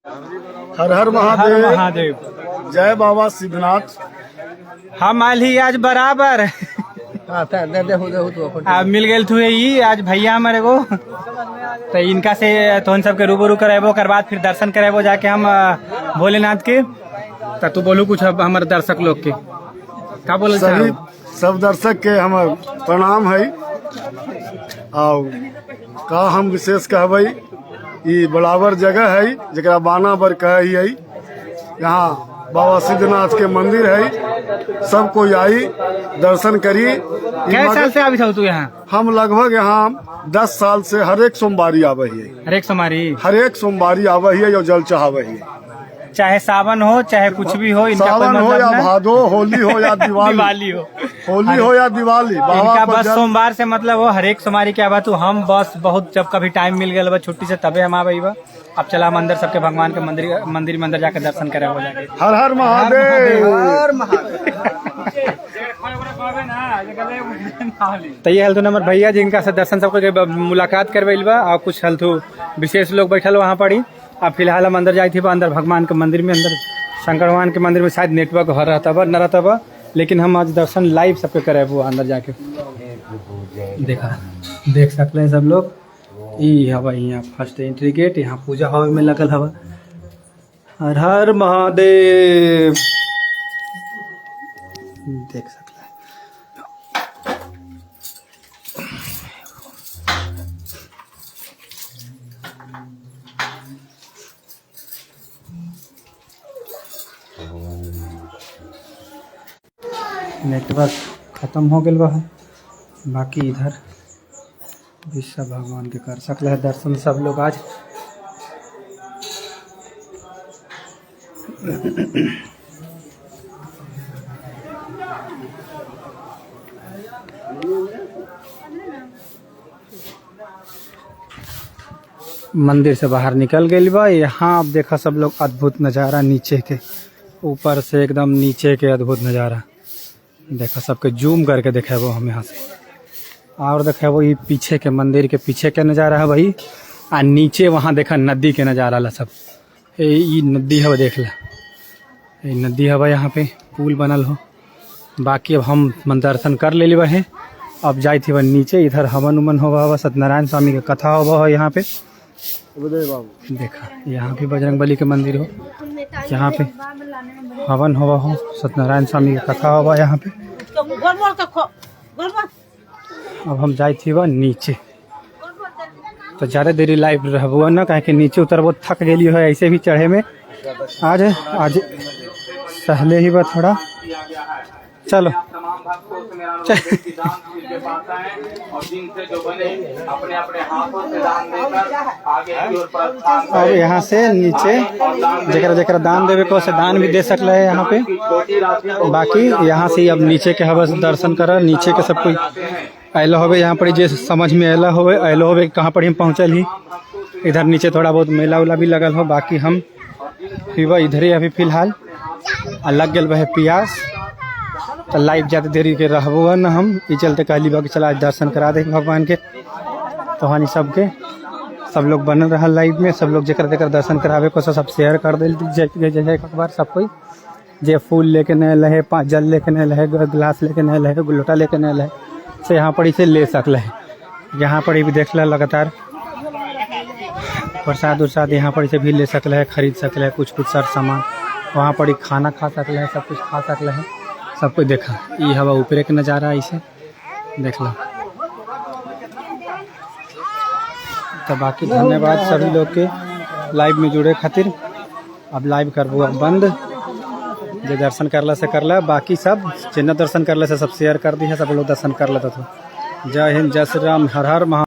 हर हर महादेव। जय बाबा सिद्धनाथ। हम आल ही आज बराबर अब मिल गए थे ये आज भैया हमारे को तो इनका से तो सबके रूबरू करेबो कर बाद फिर दर्शन करेबो जाके हम भोलेनाथ के। तो तू बोलू कुछ अब हमारे दर्शक लोग के का बोल सभी सब दर्शक के हम प्रणाम है। और का हम विशेष कहबई ये बराबर जगह है जरा बाना बर कह यहाँ बाबा सिद्धनाथ के मंदिर है। सब कोई आई दर्शन करी। कितने साल से अभी तू यहाँ? हम लगभग यहाँ 10 साल से हर एक सोमवारी आवे है। हर एक सोमवारी आवे है और जल चढ़ावे है। चाहे सावन हो चाहे कुछ भी हो, इनका सावन हो या भादो, होली हो या दिवाली हो, होली हो या दिवाली, इनका बस सोमवार से मतलब वो हर एक सोमवारी क्या बात हम बस बहुत जब कभी टाइम मिल गया छुट्टी से तबे हम आवे। अब चला हम अंदर सबके भगवान के मंदिर में अंदर जाकर दर्शन करे हो जाके। हर हर महादेव। तो ये हल्थू नंबर भैया जिनका से दर्शन सबको मुलाकात करवाइल बा और कुछ हल्थू विशेष लोग बैठल वहाँ पड़ी। अब फिलहाल हम अंदर जाए थे अंदर भगवान के मंदिर में, अंदर शंकर भगवान के मंदिर में शायद नेटवर्क हो रहता बा न रहता बा, लेकिन हम आज दर्शन लाइव सबके करे वो अंदर जाके देख सकते हैं सब लोग। ई हवा यहाँ फर्स्ट एंट्री गेट, यहाँ पूजा हवा में लगल हवा। हर हर महादेव देख सकते हैं। नेटवर्क खत्म हो गया है, बाकी इधर विश्व भगवान के कर सकते हैं दर्शन सब लोग आज। मंदिर से बाहर निकल गए बा। यहाँ आप देखा सब लोग अद्भुत नज़ारा नीचे के, ऊपर से एकदम नीचे के अद्भुत नज़ारा देखा। सबके जूम करके देखे वो हम यहाँ से और देखे वो ये पीछे के मंदिर के पीछे के नज़ारा है भाई। आ नीचे वहाँ देखा नदी के नज़ारा ला सब। ये नदी है देख ला, ये नदी है यहाँ पे पुल बनल हो। बाकी अब हम दर्शन कर ले ली है। अब जाए थी वह नीचे, इधर हवन उमन होगा, सत्यनारायण स्वामी की कथा होगा यहाँ पे। देखा यहाँ भी बजरंग बली के मंदिर हो, यहाँ पे हवन हुआ हो, सत्यनारायण स्वामी की कथा हुआ यहाँ पे। अब हम जाए थी वह नीचे, तो ज़्यादा देरी लाइव रहबो न कहे कि नीचे उतरबो थक गई है ऐसे भी चढ़े में। आज सहले ही वह थोड़ा चलो अब यहाँ से नीचे जरा जरा दान देवे को से दान भी दे सकल है यहाँ पे। बाकी यहाँ से अब नीचे के हवा दर्शन कर नीचे के सब कोई अलो हो यहाँ पर जे समझ में अला हो कहाँ पर हम पहुँचल ही। इधर नीचे थोड़ा बहुत मेला उला भी लगल हो। बाकी हम फिर इधर ही अभी फिलहाल लग गए वह प्यास, तो लाइव ज़्यादा देरी के रहबो न हम ये चलते कहली बा कि चला दर्शन करा दे भगवान के। तो हानि सबके सब लोग बनल रहा लाइव में, सब लोग जकर जकर दर्शन करावे को सब शेयर कर दे एक बार सब कोई। जे फूल लेके नहीं लहे, 5 जल लेके नहीं लहे, गिलास लेके नहीं लहे, लोटा लेके नहीं लहे, से यहाँ पर इसे ले सकल है। यहाँ पर भी देख ला लगातार प्रसाद उरसाद यहाँ पर इसे भी ले सकल है, खरीद सकल है कुछ सर सामान। वहाँ पर ही खाना खा सकल है, सब कुछ खा सकल है। सब कुछ देखा ये हवा ऊपर के नज़ारा इसे देख लो। तो बाकी धन्यवाद सभी लोग के लाइव में जुड़े खातिर। अब लाइव करबो बंद, जो दर्शन करला से करला, बाकी सब जिन्ना दर्शन करला से सब शेयर कर दी है, सब लोग दर्शन कर लेता था। जय हिंद, जय श्री राम, हर हर महा।